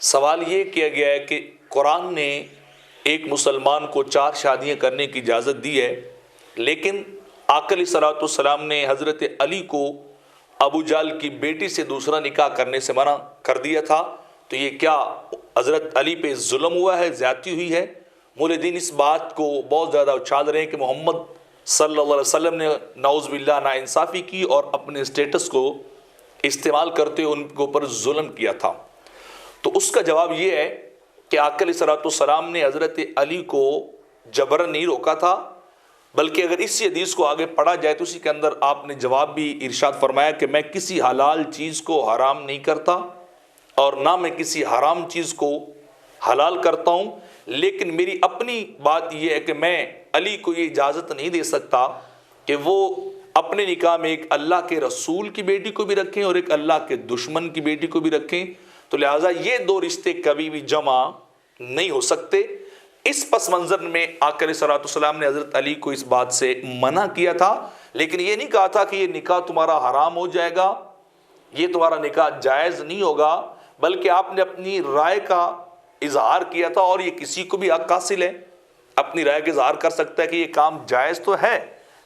سوال یہ کیا گیا ہے کہ قرآن نے ایک مسلمان کو 4 شادیاں کرنے کی اجازت دی ہے، لیکن آقا علیہ الصلوۃ والسلام نے حضرت علی کو ابو جہل کی بیٹی سے دوسرا نکاح کرنے سے منع کر دیا تھا، تو یہ کیا حضرت علی پہ ظلم ہوا ہے، زیادتی ہوئی ہے؟ مولدین اس بات کو بہت زیادہ اچھال رہے ہیں کہ محمد صلی اللہ علیہ وسلم نے نعوذ باللہ ناانصافی کی اور اپنے اسٹیٹس کو استعمال کرتے ہوئے ان کے اوپر ظلم کیا تھا۔ تو اس کا جواب یہ ہے کہ آقا علیہ الصلوۃ والسلام نے حضرت علی کو جبرن نہیں روکا تھا، بلکہ اگر اسی حدیث کو آگے پڑھا جائے تو اسی کے اندر آپ نے جواب بھی ارشاد فرمایا کہ میں کسی حلال چیز کو حرام نہیں کرتا اور نہ میں کسی حرام چیز کو حلال کرتا ہوں، لیکن میری اپنی بات یہ ہے کہ میں علی کو یہ اجازت نہیں دے سکتا کہ وہ اپنے نکاح میں ایک اللہ کے رسول کی بیٹی کو بھی رکھیں اور ایک اللہ کے دشمن کی بیٹی کو بھی رکھیں، تو لہٰذا یہ 2 رشتے کبھی بھی جمع نہیں ہو سکتے۔ اس پس منظر میں آقا علیہ الصلوۃ والسلام نے حضرت علی کو اس بات سے منع کیا تھا، لیکن یہ نہیں کہا تھا کہ یہ نکاح تمہارا حرام ہو جائے گا، یہ تمہارا نکاح جائز نہیں ہوگا، بلکہ آپ نے اپنی رائے کا اظہار کیا تھا، اور یہ کسی کو بھی حق حاصل ہے، اپنی رائے کا اظہار کر سکتا ہے کہ یہ کام جائز تو ہے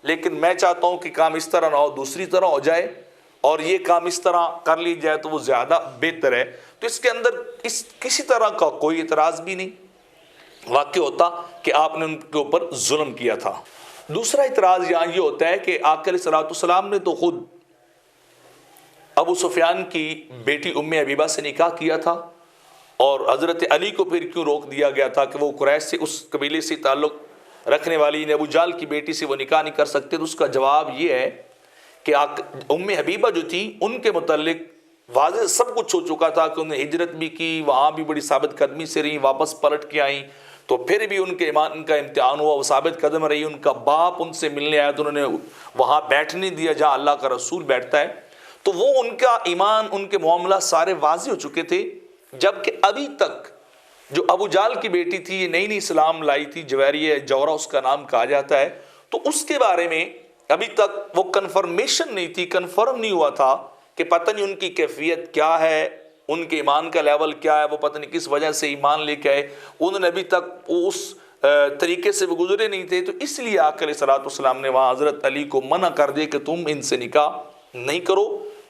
لیکن میں چاہتا ہوں کہ کام اس طرح نہ ہو، دوسری طرح ہو جائے، اور یہ کام اس طرح کر لی جائے تو وہ زیادہ بہتر ہے۔ تو اس کے اندر کسی طرح کا کوئی اعتراض بھی نہیں واقع ہوتا کہ آپ نے ان کے اوپر ظلم کیا تھا۔ دوسرا اعتراض یہاں یہ ہوتا ہے کہ آقا علیہ الصلوۃ والسلام نے تو خود ابو سفیان کی بیٹی ام حبیبہ سے نکاح کیا تھا، اور حضرت علی کو پھر کیوں روک دیا گیا تھا کہ وہ قریش سے اس قبیلے سے تعلق رکھنے والی ابو جہل کی بیٹی سے وہ نکاح نہیں کر سکتے؟ تو اس کا جواب یہ ہے کہ ام حبیبہ جو تھی ان کے متعلق واضح سب کچھ ہو چکا تھا کہ انہوں نے ہجرت بھی کی، وہاں بھی بڑی ثابت قدمی سے رہیں، واپس پلٹ کے آئیں، تو پھر بھی ان کے ایمان کا امتحان ہوا، وہ ثابت قدم رہی، ان کا باپ ان سے ملنے آیا تو انہوں نے وہاں بیٹھنے دیا جہاں اللہ کا رسول بیٹھتا ہے، تو وہ ان کا ایمان، ان کے معاملہ سارے واضح ہو چکے تھے۔ جبکہ ابھی تک جو ابو جہل کی بیٹی تھی، یہ نئی اسلام لائی تھی، جویریہ جورہ اس کا نام کہا جاتا ہے، تو اس کے بارے میں ابھی تک وہ کنفرمیشن نہیں تھی، کنفرم نہیں ہوا تھا کہ پتہ نہیں ان کی کیفیت کیا ہے، ان کے ایمان کا لیول کیا ہے، وہ پتہ نہیں کس وجہ سے ایمان لے کے آئے، انہوں نے ابھی تک اس طریقے سے وہ گزرے نہیں تھے، تو اس لیے آقا علیہ الصلوۃ والسلام نے وہاں حضرت علی کو منع کر دیا کہ تم ان سے نکاح نہیں کرو،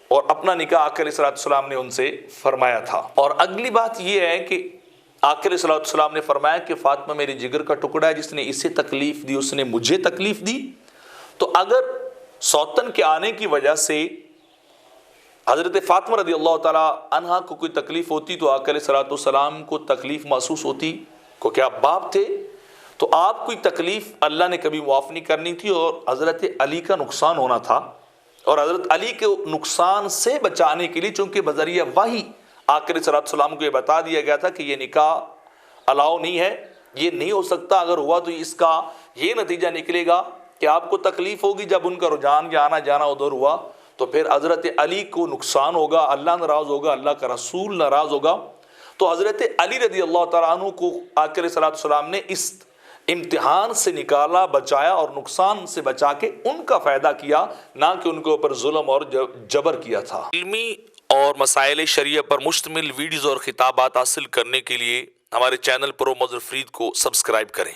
اور اپنا نکاح آقا علیہ الصلوۃ والسلام نے ان سے فرمایا تھا۔ اور اگلی بات یہ ہے کہ آقا علیہ الصلوۃ والسلام نے فرمایا کہ فاطمہ میری جگر کا ٹکڑا ہے، جس نے اسے تکلیف دی اس نے مجھے تکلیف دی، تو اگر سوتن کے آنے کی وجہ سے حضرت فاطمہ رضی اللہ تعالی عنہا کو کوئی تکلیف ہوتی تو آقا علیہ الصلوۃ والسلام کو تکلیف محسوس ہوتی، کیونکہ آپ باپ تھے، تو آپ کوئی تکلیف اللہ نے کبھی معاف نہیں کرنی تھی، اور حضرت علی کا نقصان ہونا تھا، اور حضرت علی کے نقصان سے بچانے کے لیے چونکہ بذریعہ وحی آقا علیہ الصلوۃ والسلام کو یہ بتا دیا گیا تھا کہ یہ نکاح الاؤ نہیں ہے، یہ نہیں ہو سکتا، اگر ہوا تو اس کا یہ نتیجہ نکلے گا کہ آپ کو تکلیف ہوگی، جب ان کا رجحان یا آنا جانا ادھر ہوا تو پھر حضرت علی کو نقصان ہوگا، اللہ ناراض ہوگا، اللہ کا رسول ناراض ہوگا، تو حضرت علی رضی اللہ تعالیٰ عنہ کو آقا علیہ الصلوۃ والسلام نے اس امتحان سے نکالا، بچایا، اور نقصان سے بچا کے ان کا فائدہ کیا، نہ کہ ان کے اوپر ظلم اور جبر کیا تھا۔ علمی اور مسائل شریعہ پر مشتمل ویڈیوز اور خطابات حاصل کرنے کے لیے ہمارے چینل پرو مظہر فرید کو سبسکرائب کریں۔